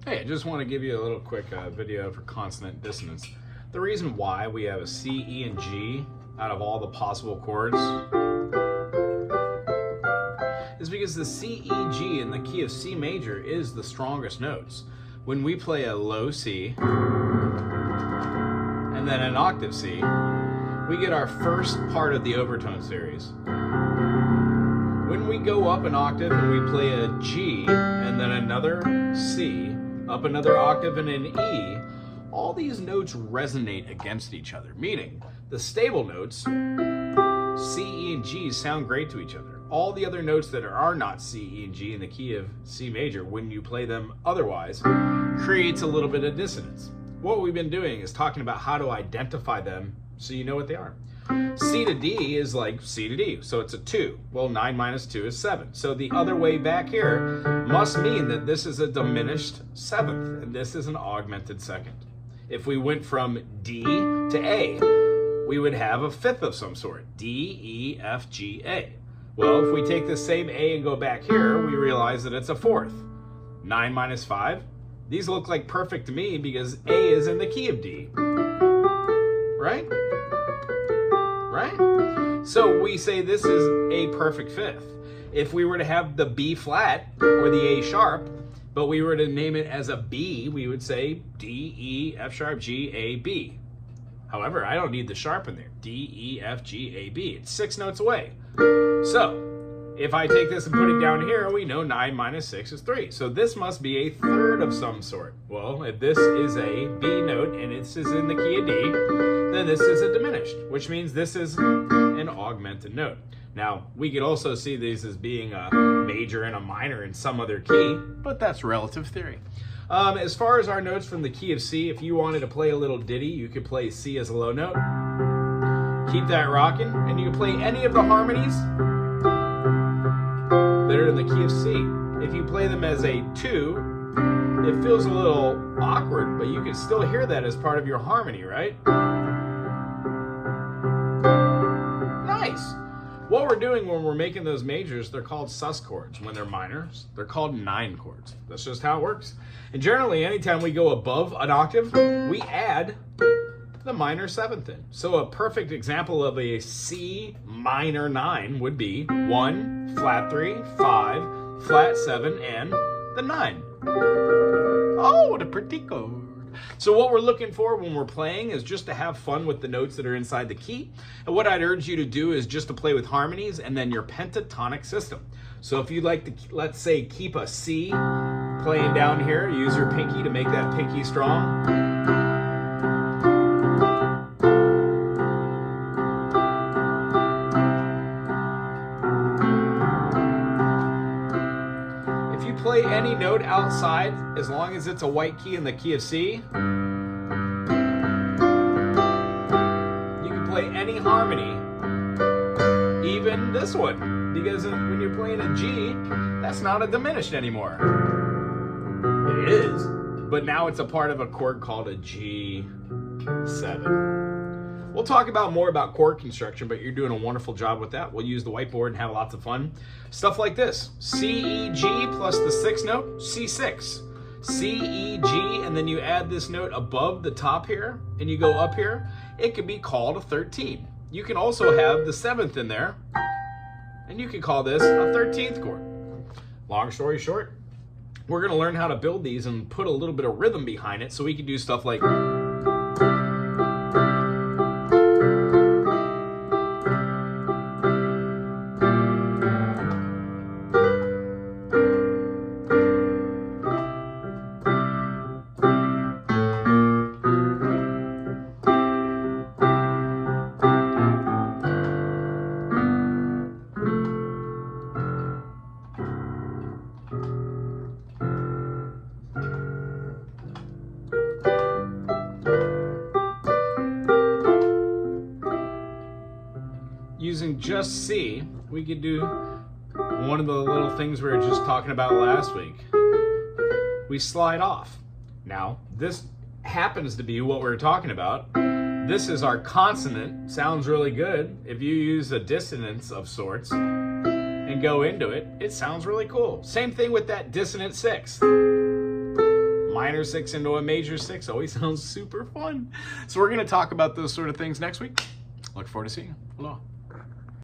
Hey, I just want to give you a little quick video for consonant dissonance. The reason why we have a C, E, and G out of all the possible chords is because the C, E, G in the key of C major is the strongest notes. When we play a low C and then an octave C, we get our first part of the overtone series. When we go up an octave and we play a G and then another C, up another octave and an E, all these notes resonate against each other, meaning the stable notes, C, E, and G, sound great to each other. All the other notes that are not C, E, and G in the key of C major, when you play them otherwise, creates a little bit of dissonance. What we've been doing is talking about how to identify them so you know what they are. C to D is like C to D, so it's a 2. Well, 9 minus 2 is 7. So the other way back here must mean that this is a diminished seventh, and this is an augmented second. If we went from D to A, we would have a fifth of some sort, D, E, F, G, A. Well, if we take the same A and go back here, we realize that it's a fourth. 9 minus 5, these look like perfect to me because A is in the key of D, right? Right? So we say this is a perfect fifth. If we were to have the B flat or the A sharp, but we were to name it as a B, we would say D, E, F sharp, G, A, B. However, I don't need the sharp in there. D, E, F, G, A, B. It's 6 notes away. So if I take this and put it down here, we know 9 minus 6 is 3. So this must be a third of some sort. Well, if this is a B note and this is in the key of D, then this is a diminished, which means this is an augmented note. Now, we could also see these as being a major and a minor in some other key, but that's relative theory. As far as our notes from the key of C, if you wanted to play a little ditty, you could play C as a low note. Keep that rocking, and you can play any of the harmonies that are in the key of C. If you play them as a 2, it feels a little awkward, but you can still hear that as part of your harmony, right? Nice. What we're doing when we're making those majors, they're called sus chords. When they're minors, they're called 9 chords. That's just how it works. And generally, anytime we go above an octave, we add the minor seventh in. So a perfect example of a C minor 9 would be 1, flat 3, 5, flat 7, and the 9. Oh, what a pretty chord. So what we're looking for when we're playing is just to have fun with the notes that are inside the key. And what I'd urge you to do is just to play with harmonies and then your pentatonic system. So if you'd like to, let's say, keep a C playing down here, use your pinky to make that pinky strong. Play any note outside as long as it's a white key in the key of C. You can play any harmony, even this one, because when you're playing a G, that's not a diminished anymore. It is, but now it's a part of a chord called a G7. We'll talk about more about chord construction, but you're doing a wonderful job with that. We'll use the whiteboard and have lots of fun. Stuff like this. C, E, G plus the 6th note, C6. C, E, G, and then you add this note above the top here, and you go up here. It could be called a 13. You can also have the 7th in there, and you can call this a 13th chord. Long story short, we're going to learn how to build these and put a little bit of rhythm behind it so we can do stuff like... Using just C, we could do one of the little things we were just talking about last week. We slide off. Now, this happens to be what we were talking about. This is our consonant. Sounds really good. If you use a dissonance of sorts and go into it, it sounds really cool. Same thing with that dissonant 6. minor 6 into a major 6 always sounds super fun. So we're going to talk about those sort of things next week. Look forward to seeing you. Aloha.